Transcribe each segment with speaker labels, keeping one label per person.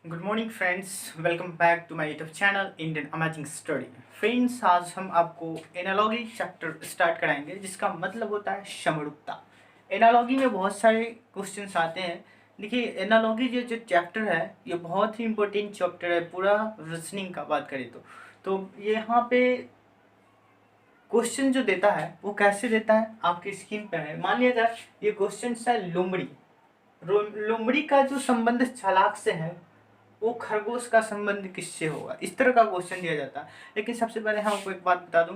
Speaker 1: Good morning friends, welcome back to my YouTube channel Indian amazing study. Friends, आज हम आपको analogy chapter start कराएंगे जिसका मतलब होता है समरूपता। एनालॉजी में बहुत सारे क्वेश्चंस आते हैं। देखिए, एनालॉजी जो चैप्टर है ये बहुत ही इंपॉर्टेंट चैप्टर है पूरा रीजनिंग का बात करें तो ये यहाँ पे क्वेश्चन जो देता है वो कैसे देता है आपकी स्क्रीन पर है। मान लिया जाए ये क्वेश्चन है लोमड़ी। लोमड़ी का जो संबंध चालाक से है वो खरगोश का संबंध किससे होगा, इस तरह का क्वेश्चन दिया जाता है। लेकिन सबसे पहले हम आपको एक बात बता दूं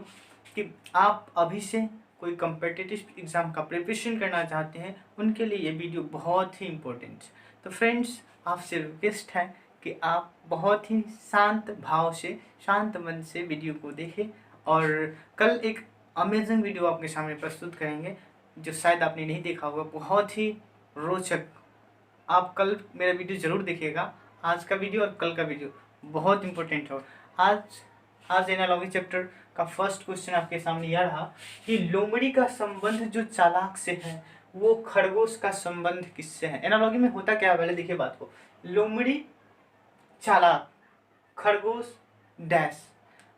Speaker 1: कि आप अभी से कोई कम्पिटिटिव एग्जाम का प्रिपरेशन करना चाहते हैं उनके लिए ये वीडियो बहुत ही इम्पोर्टेंट है। तो फ्रेंड्स, आपसे रिक्वेस्ट है कि आप बहुत ही शांत भाव से, शांत मन से वीडियो को देखें और कल एक अमेजिंग वीडियो आपके सामने प्रस्तुत करेंगे जो शायद आपने नहीं देखा होगा। बहुत ही रोचक। आप कल मेरा वीडियो ज़रूर देखिएगा। आज का वीडियो और कल का वीडियो बहुत इंपॉर्टेंट हो। आज आज एनालॉजी चैप्टर का फर्स्ट क्वेश्चन आपके सामने यह रहा कि लोमड़ी का संबंध जो चालाक से है वो खरगोश का संबंध किससे है। एनालॉजी में होता क्या है, पहले देखिए बात को। लोमड़ी, चालाक, खरगोश, डैश।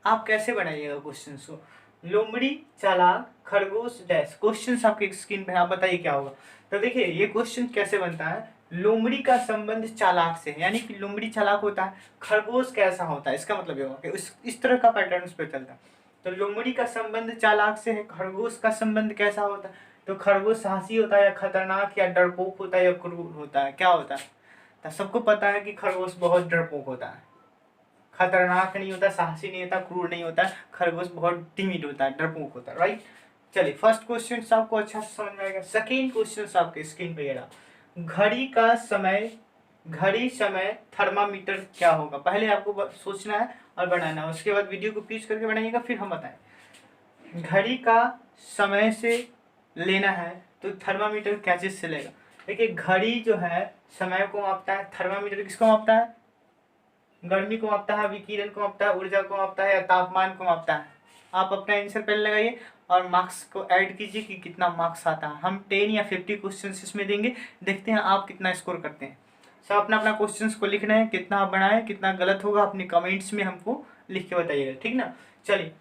Speaker 1: आप कैसे बनाइएगा क्वेश्चन को? लोमड़ी, चालाक, खरगोश, डैश। क्वेश्चन आपके स्क्रीन पे, आप बताइए क्या होगा। तो देखिए ये क्वेश्चन कैसे बनता है। लोमड़ी का संबंध चालाक से है, यानी कि लोमड़ी चालाक होता है, खरगोश कैसा होता है, इसका मतलब ये होगा कि इस तरह का पैटर्न उस पर चलता है। तो लोमड़ी का संबंध चालाक से है, खरगोश का संबंध कैसा होता है? तो खरगोश साहसी होता है या खतरनाक या डरपोक होता है या क्रूर होता है, क्या होता है? तो सबको पता है कि खरगोश बहुत डरपोक होता है, खतरनाक नहीं होता, साहसी नहीं होता, क्रूर नहीं होता। खरगोश बहुत टिमिड होता है, डरपोक होता है, राइट। चलिए, फर्स्ट क्वेश्चन आपको अच्छा से समझ में आएगा। सेकेंड क्वेश्चन आपके स्क्रीन पे रहा, घड़ी का समय, घड़ी समय थर्मामीटर क्या होगा। पहले आपको सोचना है और बनाना है, उसके बाद वीडियो को पीस करके बनाइएगा, फिर हम बताएं। घड़ी का समय से लेना है तो थर्मामीटर क्या चीज से लेगा। देखिए, घड़ी जो है समय को मापता है, थर्मामीटर किसको मापता है? गर्मी को मापता है, विकिरण को मापता है, ऊर्जा को मापता है या तापमान को मापता है। आप अपना आंसर पहले लगाइए और मार्क्स को ऐड कीजिए कि कितना मार्क्स आता है। हम 10 या 50 क्वेश्चन इसमें देंगे, देखते हैं आप कितना स्कोर करते हैं। सब अपना अपना क्वेश्चंस को लिखना है, कितना आप बनाए, कितना गलत होगा अपने कमेंट्स में हमको लिख के बताइएगा, ठीक ना। चलिए,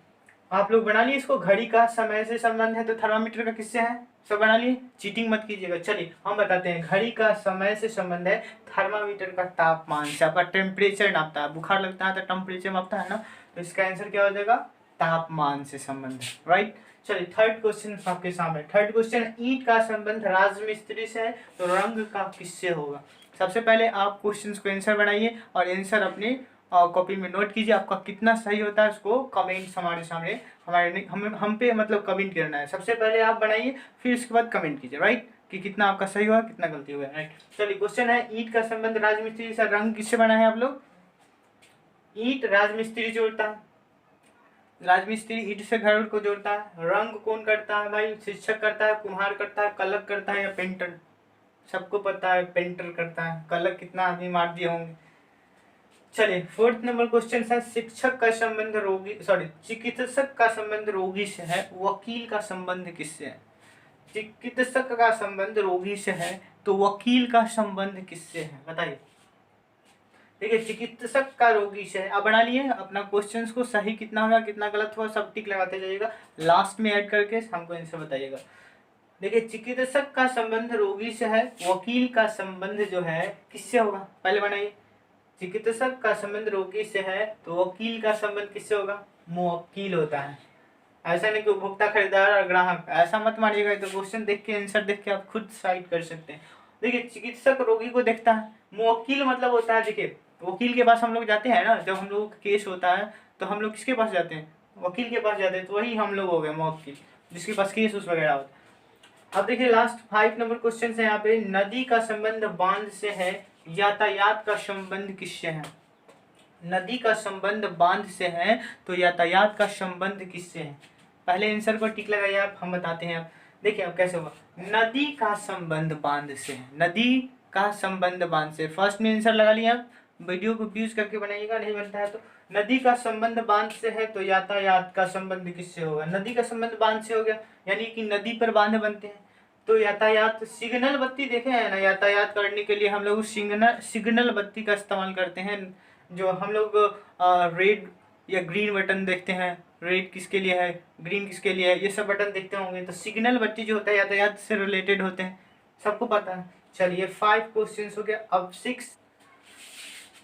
Speaker 1: आप लोग बना लिए इसको। घड़ी का समय से संबंध है तो थर्मामीटर का किससे है? सब बना लिए, चीटिंग मत कीजिएगा। चलिए हम बताते हैं। घड़ी का समय से संबंध है, थर्मामीटर का तापमान से। आपका टेम्परेचर नापता है, बुखार लगता है तो टेम्परेचर मापता है ना, तो इसका आंसर क्या हो जाएगा? तापमान से संबंध है, राइट। चलिए, थर्ड क्वेश्चन आपके सामने। थर्ड क्वेश्चन, ईंट का संबंध राजमिस्त्री से है तो रंग का किससे होगा। सबसे पहले आप क्वेश्चन को आंसर बनाइए और आंसर अपने कॉपी में नोट कीजिए। आपका कितना सही होता है उसको कमेंट्स हमारे सामने, हम पे मतलब कमेंट करना है। सबसे पहले आप बनाइए, फिर उसके बाद कमेंट कीजिए, राइट, कि कितना आपका सही हुआ, कितना गलती हुआ, राइट। चलिए, क्वेश्चन है, ईंट का संबंध राजमिस्त्री से, रंग किससे बना है आप लोग? ईंट राजमिस्त्री जोड़ता है, राजमिस्त्री ईंट से घर को जोड़ता है। रंग कौन करता है भाई? शिक्षक करता है, कुम्हार करता है, कलक करता है या पेंटर? सबको पता है पेंटर करता है। कलक कितना आदमी मार दिए होंगे। चलिए, फोर्थ नंबर क्वेश्चन है, शिक्षक का संबंध रोगी, सॉरी, चिकित्सक का संबंध रोगी से है, वकील का संबंध किससे है? चिकित्सक का संबंध रोगी से है तो वकील का संबंध किससे है, बताइए। देखिए, चिकित्सक का रोगी से है। अब बना लिए अपना क्वेश्चंस को, सही कितना हुआ, कितना गलत हुआ, सब टिक लगाते जाइएगा, लास्ट में ऐड करके हमको आंसर बताइएगा। देखिए, चिकित्सक का संबंध रोगी से है, वकील का संबंध जो है किससे होगा, पहले बनाइए। चिकित्सक का संबंध रोगी से है तो वकील का संबंध किससे होगा? मुवक्किल होता है। ऐसा नहीं कि उपभोक्ता, खरीदार और ग्राहक, ऐसा मत मानिएगा। तो क्वेश्चन देख के, आंसर देख के आप खुद साइड कर सकते हैं। देखिए, चिकित्सक रोगी को देखता है, मुवक्किल मतलब होता है, देखिए वकील के पास हम लोग जाते हैं ना, जब हम लोग केस होता है तो हम लोग किसके पास जाते हैं? वकील के पास जाते हैं, तो वही हम लोग हो गए मुवक्किल, जिसके पास केस उस वगैरह होता है। अब देखिए, लास्ट 5 नंबर क्वेश्चन है यहाँ पे, नदी का संबंध बांध से है, यातायात का संबंध किससे है? नदी का संबंध बांध से है तो यातायात का संबंध किससे है? पहले आंसर को टिक लगाइए आप, हम बताते हैं। आप देखिए अब कैसे होगा। नदी का संबंध बांध से है, नदी का संबंध बांध से। फर्स्ट में आंसर लगा लिया आप, वीडियो को यूज करके बनाइएगा, नहीं बनता है तो। नदी का संबंध बांध से है तो यातायात का संबंध किससे होगा? नदी का संबंध बांध से हो गया, यानी कि नदी पर बांध बनते हैं। तो यातायात सिग्नल बत्ती देखे हैं ना, यातायात करने के लिए हम लोग सिग्नल बत्ती का इस्तेमाल करते हैं। जो हम लोग रेड या ग्रीन बटन देखते हैं, रेड किसके लिए है, ग्रीन किसके लिए है, ये सब बटन देखते होंगे। तो सिग्नल बत्ती जो होता है यातायात से रिलेटेड होते हैं, सबको पता है। चलिए 5 क्वेश्चन हो गया, अब 6।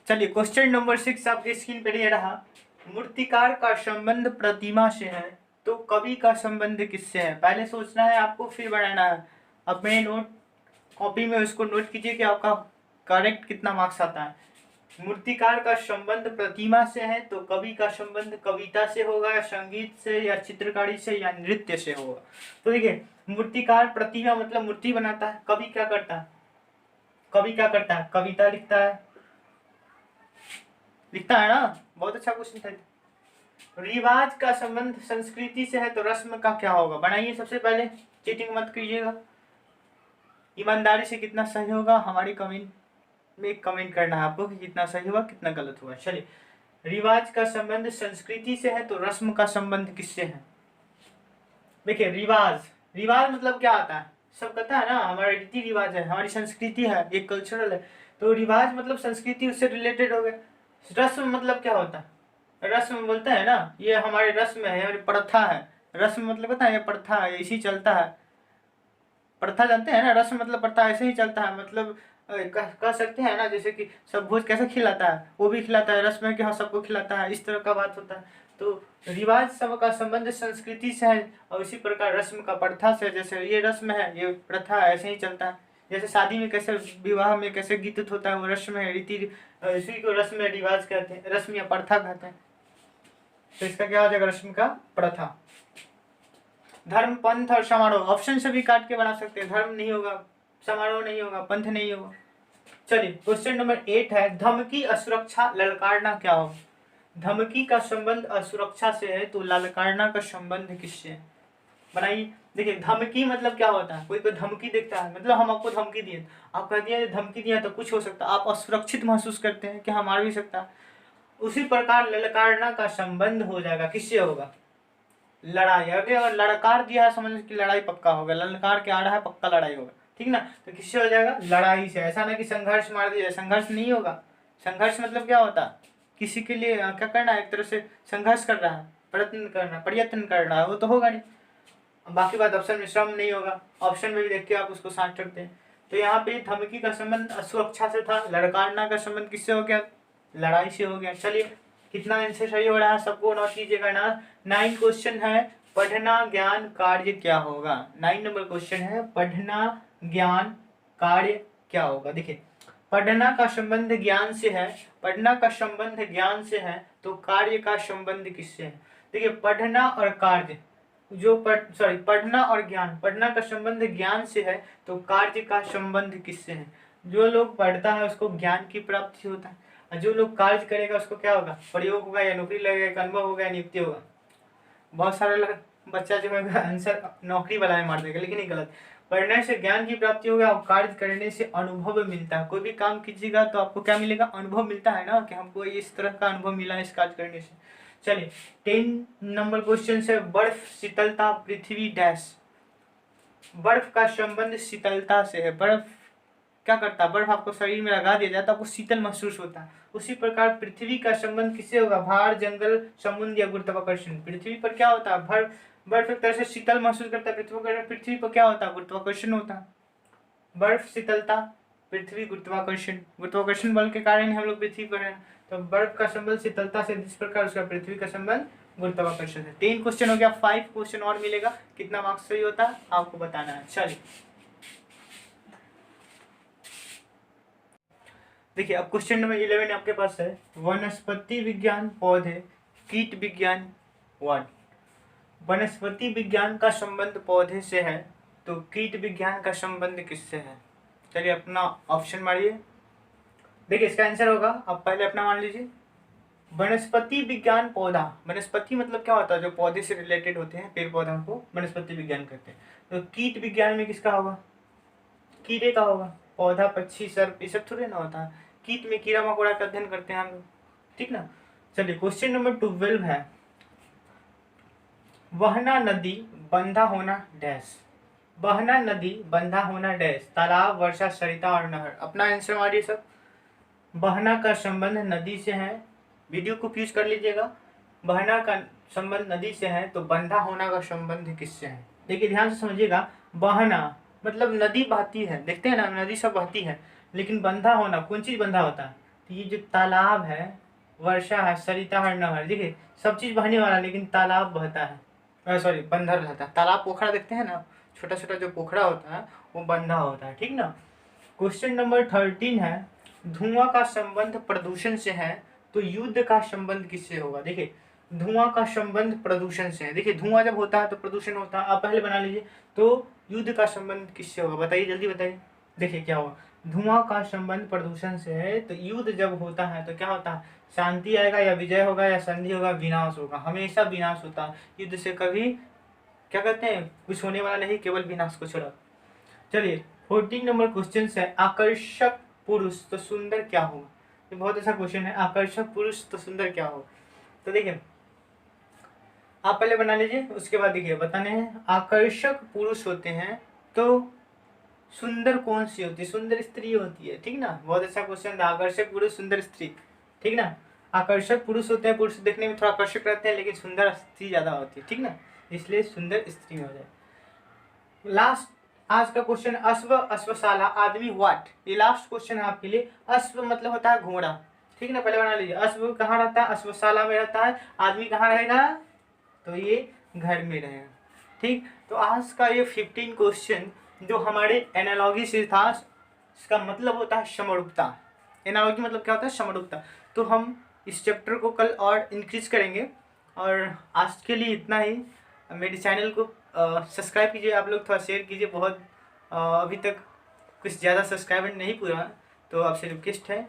Speaker 1: चलिए क्वेश्चन नंबर 6 आपके स्क्रीन पर ये रहा। मूर्तिकार का संबंध प्रतिमा से है तो कवि का संबंध किससे है? पहले सोचना है आपको, फिर बनाना है। अपने नोट कॉपी में उसको नोट कीजिए कि आपका करेक्ट कितना मार्क्स आता है। मूर्तिकार का संबंध प्रतिमा से है तो कवि का संबंध कविता से होगा, या संगीत से, या चित्रकारी से, या नृत्य से होगा। तो देखिए, मूर्तिकार प्रतिमा मतलब मूर्ति बनाता है। कवि क्या करता है? कवि क्या करता है? कविता लिखता है, लिखता है ना। बहुत अच्छा क्वेश्चन था। रिवाज का संबंध संस्कृति से है तो रस्म का क्या होगा? बनाइए सबसे पहले, चीटिंग मत कीजिएगा। ईमानदारी से कितना सही होगा हमारी कमेंट में कमेंट करना है आपको कि कितना सही हुआ कितना गलत हुआ। चलिए, रिवाज का संबंध संस्कृति से है तो रस्म का संबंध किससे है? देखिए, रिवाज, रिवाज मतलब क्या आता है? सब पता है ना, हमारा रीति रिवाज है, हमारी संस्कृति है, ये कल्चरल है। तो रिवाज मतलब संस्कृति, उससे रिलेटेड हो गया। रस्म मतलब क्या होता है? रस्म बोलते हैं ना, ये हमारे रस्म है, हमारी प्रथा है। रस्म मतलब पता है, ये प्रथा है, इसी चलता है। प्रथा जानते हैं ना, रस्म मतलब प्रथा, ऐसे ही चलता है। मतलब कह सकते हैं ना, जैसे कि सब भोज कैसे खिलाता है, वो भी खिलाता है। रस्म है कि हाँ सबको खिलाता है, इस तरह का बात होता है। तो रिवाज सब का संबंध संस्कृति से है, और इसी प्रकार रस्म का प्रथा से। जैसे ये रस्म है, ये प्रथा है, ऐसे ही चलता है। जैसे शादी में कैसे, विवाह में कैसे गीत होता है, वो रस्म है, रीति, इसी को रस्म या रिवाज कहते हैं, रस्म या प्रथा कहते हैं। तो इसका क्या हो जाएगा? रस्म का प्रथा। धर्म, पंथ और समारोह, ऑप्शन से भी काट के बना सकते हैं। धर्म नहीं होगा, समारोह नहीं होगा, पंथ नहीं होगा। चलिए क्वेश्चन नंबर 8 है, धमकी असुरक्षा ललकारना क्या हो? धमकी का संबंध असुरक्षा से है तो ललकारना का संबंध किससे है? बनाइए। देखिए, धमकी मतलब क्या होता है? कोई कोई धमकी देता है, मतलब हम आपको धमकी दिए, आप कह दिए धमकी दिया तो कुछ हो सकता है, आप असुरक्षित महसूस करते हैं कि हाँ मार भी सकता है। उसी प्रकार ललकारना का संबंध हो जाएगा, किससे होगा? लड़ाई। अगर लड़कार दिया है, समझ कि लड़ाई पक्का होगा, ललकार के आ रहा है, पक्का लड़ाई होगा, ठीक ना। तो किससे हो जाएगा? लड़ाई से। ऐसा ना कि संघर्ष मार दिया, संघर्ष नहीं होगा। संघर्ष मतलब क्या होता है? किसी के लिए क्या करना है, एक तरह से संघर्ष कर रहा है, प्रयत्न कर रहा है, वो तो होगा नहीं। बाकी बात ऑप्शन में श्रम नहीं होगा, ऑप्शन में भी देख के आप उसको साथ सकते हैं। तो यहाँ पे धमकी का संबंध असुरक्षा से था, लड़कारना का संबंध किससे हो गया? लड़ाई से हो गया। चलिए, कितना आंसर सही हो रहा है सबको नोट कीजिएगा ना। 9 क्वेश्चन है, पढ़ना ज्ञान कार्य क्या होगा? 9 नंबर क्वेश्चन है, पढ़ना ज्ञान कार्य क्या होगा? देखिए, पढ़ना का संबंध ज्ञान से है, पढ़ना का संबंध ज्ञान से है तो कार्य का संबंध किससे है? देखिए, पढ़ना और कार्य, पढ़ना और ज्ञान, पढ़ना का संबंध ज्ञान से है तो कार्य का संबंध किससे है? जो लोग पढ़ता है उसको ज्ञान की प्राप्ति होता है, और जो लोग कार्य करेगा उसको क्या होगा? प्रयोग होगा, या नौकरी लगेगा, एक अनुभव होगा, या नियुक्ति होगा। बहुत सारे बच्चा जो है आंसर नौकरी वाला में मार देगा, लेकिन ये गलत। पढ़ने से ज्ञान की प्राप्ति होगा और कार्य करने से अनुभव मिलता है। कोई भी काम कीजिएगा तो आपको क्या मिलेगा? अनुभव मिलता है ना, कि हमको इस तरह का अनुभव मिला है इस कार्य करने से। चलिए 10 नंबर क्वेश्चन से, बर्फ शीतलता पृथ्वी डैश। बर्फ का संबंध शीतलता से है। बर्फ क्या करता है? बर्फ आपको शरीर में लगा दिया जाता है, आपको शीतल महसूस होता है। उसी प्रकार पृथ्वी का संबंध किससे होगा? भार, जंगल, समुद्र या गुरुत्वाकर्षण। पृथ्वी पर क्या होता है? बर्फ एक तरह से शीतल महसूस करता है, पृथ्वी पर क्या होता है? गुरुत्वाकर्षण होता है। बर्फ शीतलता, पृथ्वी गुरुत्वाकर्षण, गुरुत्वाकर्षण बल के कारण ही हम लोग पृथ्वी पर हैं। तो बर्फ का संबंध शीतलता से, जिस प्रकार उसका पृथ्वी का संबंध गुरुत्वाकर्षण है। 3 क्वेश्चन हो गया, 5 क्वेश्चन और मिलेगा। कितना मार्क्स सही होता है आपको बताना है। चलिए देखिए, अब क्वेश्चन नंबर 11 आपके पास है, वनस्पति विज्ञान पौधे, कीट विज्ञान वन। वनस्पति विज्ञान का संबंध पौधे से है तो कीट विज्ञान का संबंध किससे है? चलिए अपना ऑप्शन मारिए। देखिए इसका आंसर होगा, आप पहले अपना मान लीजिए। वनस्पति विज्ञान पौधा, वनस्पति मतलब क्या होता है? जो पौधे से रिलेटेड होते हैं, पेड़ पौधा को वनस्पति विज्ञान कहते हैं। तो कीट विज्ञान में किसका होगा? कीड़े का होगा। पौधा, पक्षी, सर्प, ये सब थोड़े ना होता है। कीट में कीड़ा मकोड़ा का अध्ययन करते हैं हम लोग, ठीक ना। चलिए क्वेश्चन नंबर 12 है, वहना नदी बंधा होना डैश। बहना नदी, बंधा होना डैश, तालाब, वर्षा, सरिता और नहर। अपना आंसर मारिए सब। बहना का संबंध नदी से है, वीडियो को फ्यूज कर लीजिएगा। बहना का संबंध नदी से है, तो बंधा होना का संबंध किससे है? देखिए ध्यान से समझिएगा। बहना मतलब नदी बहती है, देखते हैं ना नदी सब बहती है, लेकिन बंधा होना कौन चीज बंधा होता है? तो ये जो तालाब है, वर्षा है, सरिता है, नहर, देखिए सब चीज बहने वाला, लेकिन तालाब बहता है, सॉरी बंधा रहता है। तालाब पोखरा देखते हैं ना, छोटा छोटा जो पोखरा होता है वो बंधा होता है, ठीक ना। क्वेश्चन नंबर 13 है, धुआं का संबंध प्रदूषण से है, तो युद्ध का संबंध किससे होगा? देखिए धुआं का संबंध प्रदूषण से है। देखिए धुआं जब होता है तो प्रदूषण होता है, आप पहले बना लीजिए। तो युद्ध का संबंध किससे होगा? बताइए जल्दी बताइए। देखिए क्या होगा, धुआं का संबंध प्रदूषण से है, तो युद्ध जब होता है तो क्या होता है? शांति आएगा, या विजय होगा, या संधि होगा, विनाश होगा। हमेशा विनाश होता है युद्ध से, कभी क्या कहते हैं कुछ होने वाला नहीं, केवल विनाश को छोड़ा। चलिए 14 नंबर क्वेश्चन है, आकर्षक पुरुष तो सुंदर क्या होगा? ये बहुत अच्छा क्वेश्चन है, आकर्षक पुरुष तो सुंदर क्या होगा? तो देखिए आप पहले बना लीजिए, उसके बाद देखिए बताने हैं। आकर्षक पुरुष होते हैं तो सुंदर कौन सी होती है? सुंदर स्त्री होती है, ठीक ना। बहुत अच्छा क्वेश्चन था, आकर्षक पुरुष सुंदर स्त्री, ठीक ना। आकर्षक पुरुष होते हैं, पुरुष देखने में थोड़ा आकर्षक रहते हैं, लेकिन सुंदर स्त्री ज्यादा होती है, ठीक ना, इसलिए सुंदर स्त्री हो जाए। लास्ट आज का क्वेश्चन, अश्व, अश्वशाला, आदमी, व्हाट। ये लास्ट क्वेश्चन है आपके लिए। अश्व मतलब होता है घोड़ा, ठीक ना, पहले बना लीजिए। अश्व कहाँ रहता है? अश्वशाला में रहता है। आदमी कहाँ रहेगा? तो ये घर में रहेगा, ठीक। तो आज का ये 15 क्वेश्चन जो हमारे एनालॉजी से था, इसका मतलब होता है समरूपता। एनालॉजी मतलब क्या होता है? समरूपता। तो हम इस चैप्टर को कल और इंक्रीज करेंगे। और आज के लिए इतना ही। मेरे चैनल को सब्सक्राइब कीजिए, आप लोग थोड़ा शेयर कीजिए। बहुत अभी तक कुछ ज़्यादा सब्सक्राइबर नहीं पूरा, तो आपसे रिक्वेस्ट है।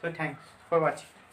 Speaker 1: So thanks for watching.